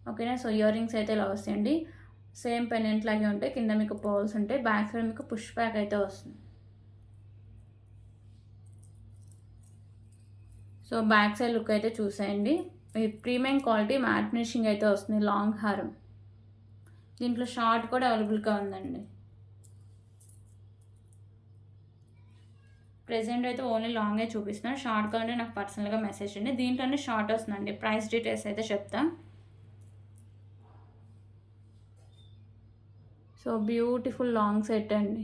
Speaker 1: ఓకేనా, సో ఇయర్ రింగ్స్ అయితే ఇలా వస్తాయండి. సేమ్ పెండెంట్ లాగే ఉంటాయి. కింద మీకు పర్ల్స్ ఉంటాయి. బ్యాక్ సైడ్ మీకు పుష్ బ్యాక్ అయితే వస్తుంది. సో బ్యాక్ సైడ్ లుక్ అయితే చూసేయండి. ప్రీమియం క్వాలిటీ మ్యాట్ ఫినిషింగ్ అయితే వస్తుంది. లాంగ్ హారం. దీంట్లో షార్ట్ కూడా అవైలబుల్గా ఉందండి. ప్రెజెంట్ అయితే ఓన్లీ లాంగే చూపిస్తున్నాను. షార్ట్ కావాలంటే నాకు పర్సనల్గా మెసేజ్ చేయండి. దీంట్లోనే షార్ట్ వస్తుందండి. ప్రైస్ డీటెయిల్స్ అయితే చెప్తా. సో బ్యూటిఫుల్ లాంగ్ సెట్ అండి.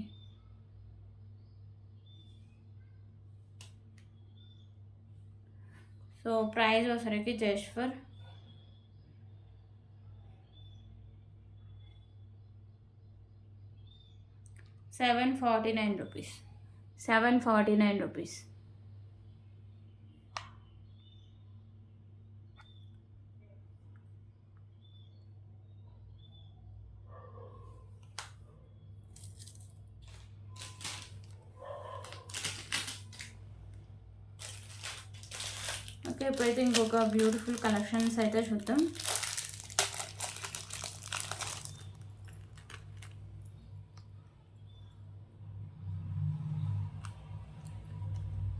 Speaker 1: సో ప్రైస్ వచ్చరికి just for 749 rupees. 749 rupees. Okay, ఇప్పుడైతే ఇంకొక బ్యూటిఫుల్ కలెక్షన్స్ అయితే చూద్దాం.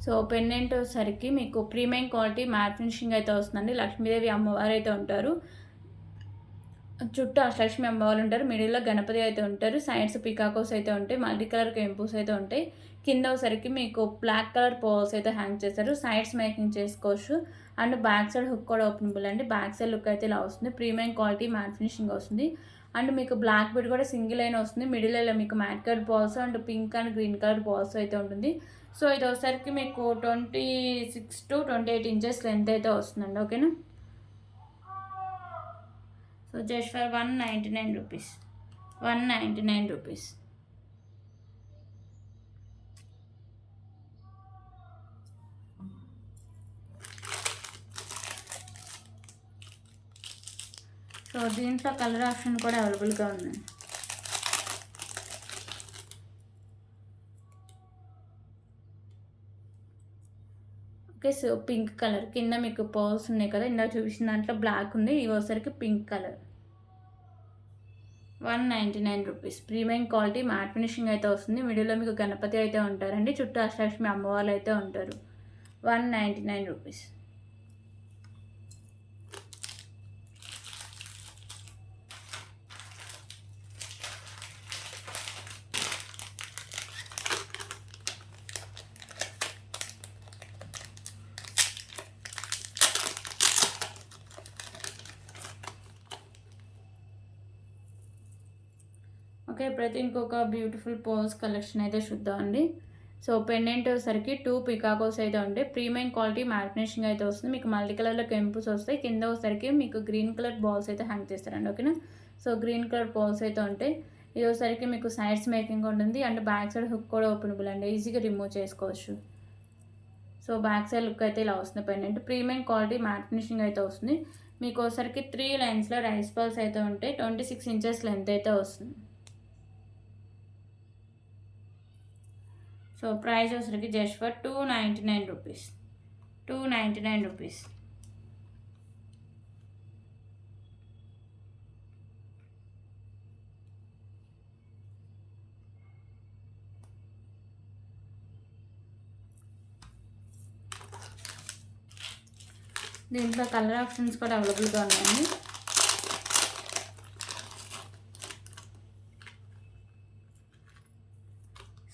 Speaker 1: సో పెండెంట్ సరికి మీకు ప్రీమియం క్వాలిటీ మ్యాట్ ఫినిషింగ్ అయితే వస్తుందండి. లక్ష్మీదేవి అమ్మవారు అయితే ఉంటారు. చుట్టూ అష్టలక్ష్మి అమ్మవారు ఉంటారు. మిడిల్లో గణపతి అయితే ఉంటారు. సైడ్స్ పికాకోస్ అయితే ఉంటాయి. మల్టీ కలర్ కెంపుస్ అయితే ఉంటాయి. కింద సరికి మీకు బ్లాక్ కలర్ పోల్స్ అయితే హ్యాంగ్ చేస్తారు. సైడ్స్ మేకింగ్ చేసుకోవచ్చు. అండ్ బ్యాక్ సైడ్ హుక్ కూడా ఓపెనబుల్ అండి. బ్యాక్ సైడ్ లుక్ అయితే ఇలా వస్తుంది. ప్రీమియం క్వాలిటీ మ్యాట్ ఫినిషింగ్ వస్తుంది. అండ్ మీకు బ్లాక్ బిడ్ కూడా సింగిల్ అయిన వస్తుంది. మిడిల్ లో మీకు matte colour balls and pink and green colour balls అయితే ఉంటుంది. సో ఇది వచ్చేసరికి మీకు 26 to 28 ఇంచెస్ లెంత్ అయితే వస్తుందండి. ఓకేనా, so just for 199 rupees, 199 rupees. So దీంట్లో కలర్ ఆప్షన్ కూడా అవైలబుల్గా ఉంది. ఓకే, సో పింక్ కలర్ కింద మీకు పర్ల్స్ ఉన్నాయి కదా, ఇందాక చూపించిన దాంట్లో బ్లాక్ ఉంది, ఇవి వచ్చేసరికి pink colour. 199 rupees. Premium quality matte finishing అయితే వస్తుంది. మిడిల్లో మీకు గణపతి అయితే ఉంటారండి, చుట్టూ అష్టలక్ష్మి అమ్మవాళ్ళు అయితే ఉంటారు. 199 రూపీస్. ఓకే, ఇప్పుడైతే ఇంకొక బ్యూటిఫుల్ పోల్స్ కలెక్షన్ అయితే చూద్దామండి. సో పెండెంట్ వచ్చేసరికి 2 పికాకోస్ అయితే ఉంటాయి. ప్రీమియం క్వాలిటీ మ్యాట్ ఫినిషింగ్ అయితే వస్తుంది. మీకు మల్టీ కలర్లో కెంపుస్ వస్తాయి. కింద వచ్చేసరికి మీకు గ్రీన్ కలర్ బాల్స్ అయితే హ్యాంగ్ చేస్తారండి. ఓకేనా, సో గ్రీన్ కలర్ బాల్స్ అయితే ఉంటాయి. ఇది వచ్చేసరికి మీకు సైడ్స్ మేకింగ్ ఉంటుంది అండ్ బ్యాక్ సైడ్ హుక్ కూడా ఓపెనబుల్ అండి, ఈజీగా రిమూవ్ చేసుకోవచ్చు. సో బ్యాక్ సైడ్ లుక్ అయితే ఇలా వస్తుంది. Pendant premium quality matte finishing అయితే వస్తుంది. మీకు వచ్చేసరికి 3 లైన్స్లో రైస్ బాల్స్ అయితే ఉంటాయి. 26 ఇంచెస్ లెంత్ అయితే వస్తుంది. సో ప్రైస్ వచ్చరికి జస్ట్ ఫర్ 299 రూపీస్, 299 రూపీస్. దీంట్లో కలర్ ఆప్షన్స్ కూడా అవైలబుల్గా ఉన్నాయండి.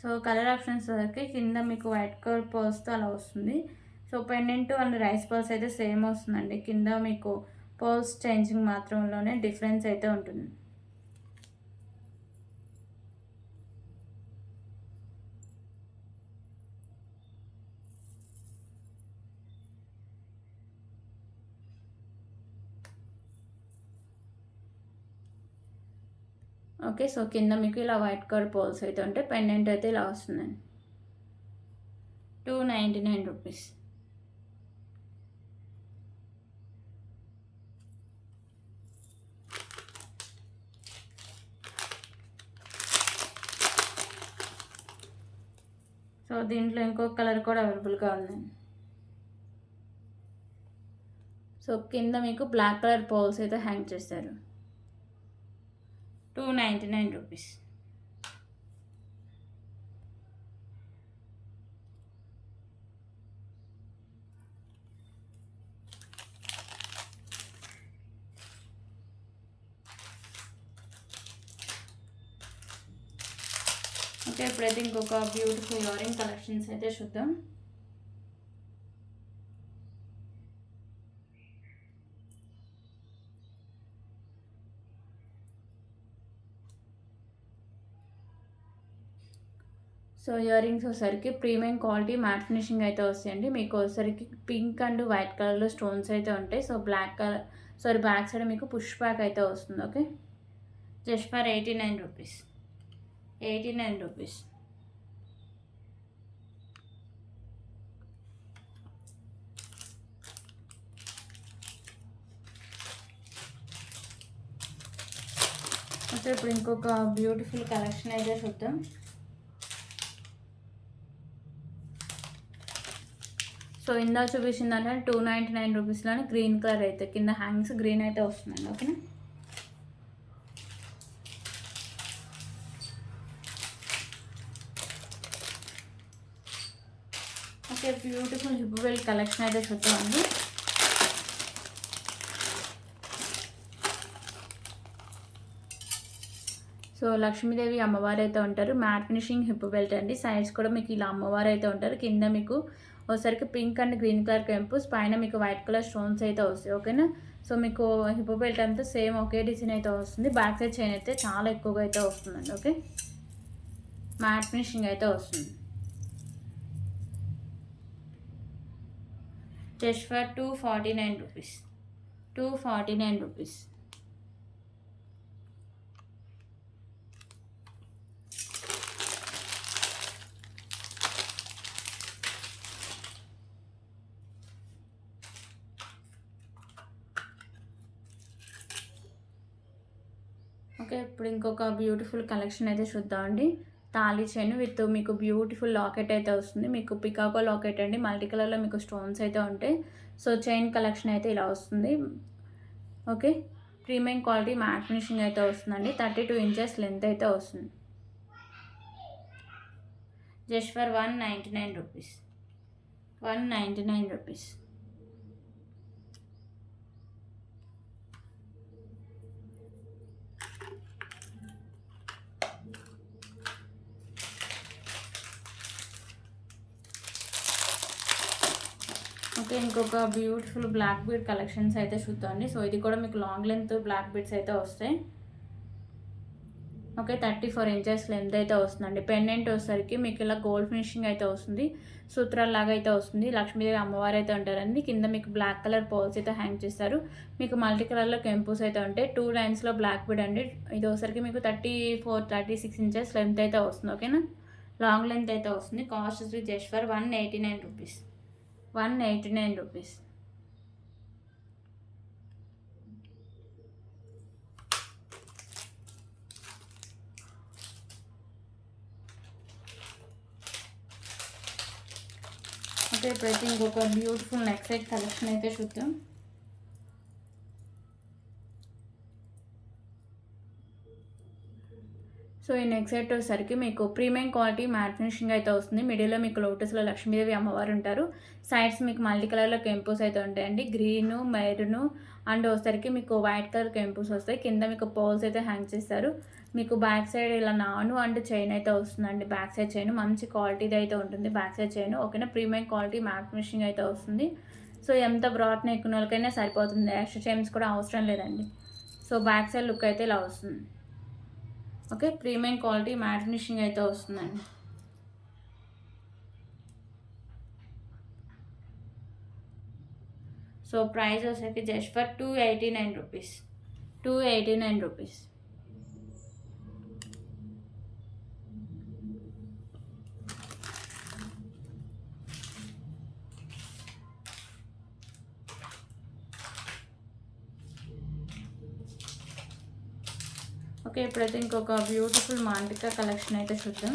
Speaker 1: సో కలర్ ఆప్షన్స్ వరకు కింద మీకు వైట్ కలర్ పర్ల్స్తో అలా వస్తుంది. So pendant and rice pearls అయితే సేమ్ వస్తుందండి. కింద మీకు పర్ల్స్ చేంజింగ్ మాత్రంలోనే డిఫరెన్స్ అయితే ఉంటుంది. ఓకే, సో కింద మీకు ఇలా వైట్ కలర్ పోల్స్ అయితే ఉంటాయి. పెండెంట్ అయితే ఇలా వస్తుందండి. 299 రూపీస్. సో దీంట్లో ఇంకొక కలర్ కూడా అవైలబుల్గా ఉందండి. సో కింద మీకు బ్లాక్ కలర్ పోల్స్ అయితే హ్యాంగ్ చేస్తారు. 299 రూపీస్. ఓకే, ఇప్పుడైతే ఇంకొక బ్యూటిఫుల్ ఇయరింగ్ కలెక్షన్స్ అయితే చూద్దాం. సో ఇయర్ రింగ్స్ వచ్చేసరికి ప్రీమియం క్వాలిటీ మ్యాట్ ఫినిషింగ్ అయితే వస్తాయండి. మీకు వచ్చేసరికి పింక్ అండ్ వైట్ కలర్లో స్టోన్స్ అయితే ఉంటాయి. So black colour back side మీకు పుష్ బ్యాక్ అయితే వస్తుంది. Okay, just for 89 rupees, 89 rupees. Okay, ఇప్పుడు ఇంకొక బ్యూటిఫుల్ కలెక్షన్ అయితే చూద్దాం. సో ఇందా చూపించింది అంటే 299 రూపీస్లోనే గ్రీన్ కలర్ అయితే కింద హ్యాంగ్స్ గ్రీన్ అయితే వస్తుందండి. ఓకేనా, ఓకే, బ్యూటిఫుల్ హిప్ కలెక్షన్ అయితే చూద్దామండి. సో లక్ష్మీదేవి అమ్మవారు అయితే ఉంటారు. మ్యాట్ ఫినిషింగ్ హిప్ బెల్ట్ అండి. సైడ్స్ కూడా మీకు ఇలా అమ్మవారు అయితే ఉంటారు. కింద మీకు ఒకసారికి పింక్ అండ్ గ్రీన్ కలర్ కెంపుస్, పైన మీకు వైట్ కలర్ స్టోన్స్ అయితే వస్తాయి. ఓకేనా, సో మీకు హిప్ బెల్ట్ అంతా సేమ్ ఒకే డిజైన్ అయితే వస్తుంది. బ్యాక్ సైడ్ చైన్ అయితే చాలా ఎక్కువగా అయితే వస్తుందండి. ఓకే, మ్యాట్ ఫినిషింగ్ అయితే వస్తుంది. Just for 249 rupees, 249 rupees. Okay, ఇప్పుడు ఇంకొక బ్యూటిఫుల్ కలెక్షన్ అయితే చూద్దామండి. తాళి చైన్ విత్ మీకు బ్యూటిఫుల్ లాకెట్ అయితే వస్తుంది. మీకు పికాకో లాకెట్ అండి, మల్టీ కలర్లో మీకు స్టోన్స్ అయితే ఉంటాయి. సో చైన్ కలెక్షన్ అయితే ఇలా వస్తుంది. Okay, premium quality matte finishing అయితే వస్తుందండి. 32 ఇంచెస్ లెంత్ అయితే వస్తుంది. Just for 199 rupees. 199 rupees. Okay, ఇంకొక బ్యూటిఫుల్ బ్లాక్ బీడ్ కలెక్షన్స్ అయితే చూద్దామండి. సో ఇది కూడా మీకు లాంగ్ లెంత్ బ్లాక్ బీడ్స్ అయితే వస్తాయి. ఓకే, 34 ఇంచెస్ లెంత్ అయితే వస్తుందండి. పెండెంట్ వచ్చేసరికి మీకు ఇలా గోల్డ్ ఫినిషింగ్ అయితే వస్తుంది. సూత్రాల లాగా అయితే వస్తుంది. లక్ష్మీదేవి అమ్మవారు అయితే ఉంటారండి. కింద మీకు బ్లాక్ కలర్ పోల్స్ అయితే హ్యాంగ్ చేస్తారు. మీకు మల్టీ కలర్లో కెంపుస్ అయితే ఉంటాయి. 2 లైన్స్లో బ్లాక్ బీడ్ అండి. ఇది వచ్చేసరికి మీకు 36 ఇంచెస్ లెంత్ అయితే వస్తుంది. ఓకేనా, లాంగ్ లెంత్ అయితే వస్తుంది. Cost just for 189 rupees. 189 rupees. Okay, ఇప్పుడైతే ఇంకొక బ్యూటిఫుల్ నెక్ సెట్ కలెక్షన్ అయితే చూద్దాం. సో ఈ నెక్ సెట్ వచ్చేసరికి మీకు ప్రీమియం క్వాలిటీ మ్యాట్ ఫినిషింగ్ అయితే వస్తుంది. మిడిల్లో మీకు లోటస్లో లక్ష్మీదేవి అమ్మవారు ఉంటారు. సైడ్స్ మీకు మల్టీ కలర్లో కెంపుస్ అయితే ఉంటాయండి. గ్రీను, మెరూను అండ్ వచ్చేసరికి మీకు వైట్ కలర్ కెంపుస్ వస్తాయి. కింద మీకు పోల్స్ అయితే హ్యాంగ్ చేస్తారు. మీకు బ్యాక్ సైడ్ ఇలా నాను అండ్ చైన్ అయితే వస్తుందండి. బ్యాక్ సైడ్ చైన్ మంచి క్వాలిటీది అయితే ఉంటుంది. బ్యాక్ సైడ్ చైన్ ఓకేనా, ప్రీమియం క్వాలిటీ మ్యాట్ ఫినిషింగ్ అయితే వస్తుంది. సో ఎంత బ్రాడ్ నెక్ ఉన్న వాళ్ళకైనా సరిపోతుంది. ఎక్స్ట్రా చైన్స్ కూడా అవసరం లేదండి. సో బ్యాక్ సైడ్ లుక్ అయితే ఇలా వస్తుంది. Okay, premium quality matte finishing అయితే వస్తుందండి. సో ప్రైస్ వచ్చేసరికి just for 289 rupees. 289 rupees. Okay, ఇప్పుడైతే ఇంకొక బ్యూటిఫుల్ మాంటికా కలెక్షన్ అయితే చూద్దాం.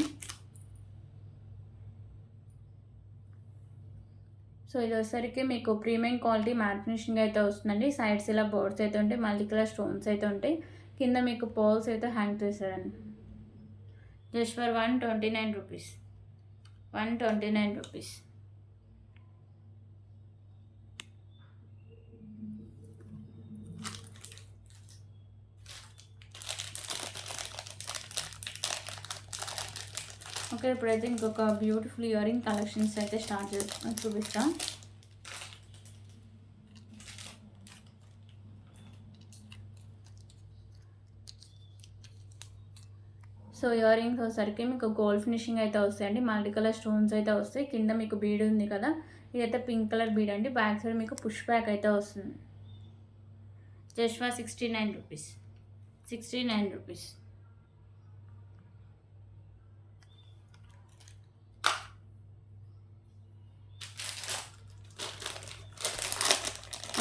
Speaker 1: సో ఇది వచ్చేసరికి మీకు ప్రీమియం క్వాలిటీ మ్యాట్ ఫినిషింగ్ అయితే వస్తుందండి. సైడ్స్ ఇలా బోర్డ్స్ అయితే ఉంటాయి. మల్టీ కలర్ స్టోన్స్ అయితే ఉంటాయి. కింద మీకు పోల్స్ అయితే హ్యాంగ్ చేశారండి. Just for 129 rupees. 129 rupees. Okay, ఇప్పుడైతే ఇంకొక బ్యూటిఫుల్ ఇయర్ రింగ్ కలెక్షన్స్ అయితే చూపిస్తాం. సో ఇయర్ రింగ్స్ వచ్చేసరికి మీకు గోల్డ్ ఫినిషింగ్ అయితే వస్తాయండి. మల్టీ కలర్ స్టోన్స్ అయితే వస్తాయి. కింద మీకు బీడ్ ఉంది కదా, ఇదైతే పింక్ కలర్ బీడ్ అండి. బ్యాక్ సైడ్ మీకు పుష్ బ్యాక్ అయితే వస్తుంది. Just for 69 rupees. 69 rupees.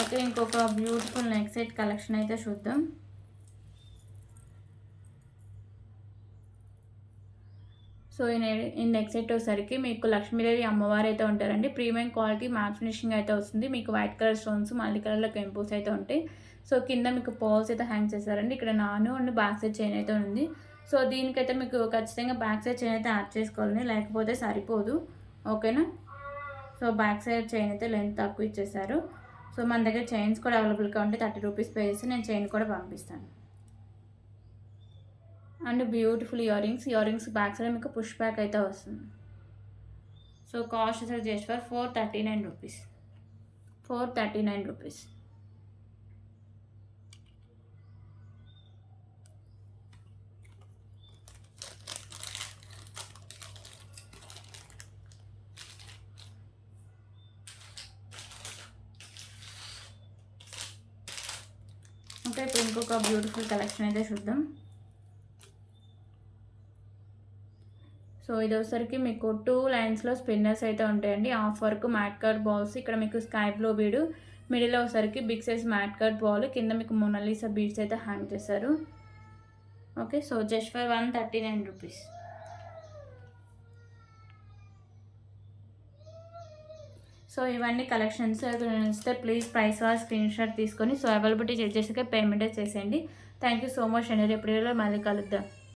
Speaker 1: Okay, ఇంకొక బ్యూటిఫుల్ నెక్ సెట్ కలెక్షన్ అయితే చూద్దాం. సో ఈ నెక్ సెట్ వచ్చేసరికి మీకు లక్ష్మీదేవి అమ్మవారు అయితే ఉంటారండి. ప్రీమియం క్వాలిటీ మ్యాట్ ఫినిషింగ్ అయితే వస్తుంది. మీకు వైట్ కలర్ స్టోన్స్ మల్టీ కలర్లో కెంపుస్ అయితే ఉంటాయి. సో కింద మీకు పోల్స్ అయితే హ్యాంగ్ చేశారండి. ఇక్కడ నాను అండ్ బ్యాక్ సైడ్ చైన్ అయితే ఉంది. సో దీనికైతే మీకు ఖచ్చితంగా బ్యాక్ సైడ్ చైన్ అయితే యాడ్ చేసుకోవాలండి, లేకపోతే సరిపోదు. ఓకేనా, సో బ్యాక్ సైడ్ చైన్ అయితే లెంత్ తక్కువ ఇచ్చేసారు. సో మన దగ్గర చైన్స్ కూడా అవైలబుల్గా ఉంటే 30 రూపీస్ పే చేసి నేను చైన్ కూడా పంపిస్తాను. And beautiful ear rings back side మీకు పుష్ బ్యాక్ అయితే వస్తుంది. So cost sir just for 439 rupees. 439 rupees. Okay, ఇప్పుడు ఇంకొక బ్యూటిఫుల్ కలెక్షన్ అయితే చూద్దాం. సో ఇది వచ్చేసరికి మీకు 2 లైన్స్లో స్పిన్నర్స్ అయితే ఉంటాయండి. Half work matte cut balls. ఇక్కడ మీకు స్కై బ్లూ బీడు, మిడిల్లో వచ్చేసరికి big size matte cut ball, కింద మీకు మొనాలిసా బీడ్స్ అయితే హ్యాంగ్ చేశారు. Okay, so just for 139 rupees. So ఇవన్నీ కలెక్షన్స్ నచ్చితే ప్లీజ్ ప్రైస్ స్క్రీన్ షాట్ తీసుకొని సో అవైలబిలిటీ చెక్ చేసాక పేమెంట్ చేసేయండి. థ్యాంక్ యూ సో మచ్ అండి. రేపు వీడియోలో మళ్ళీ కలుద్దాం.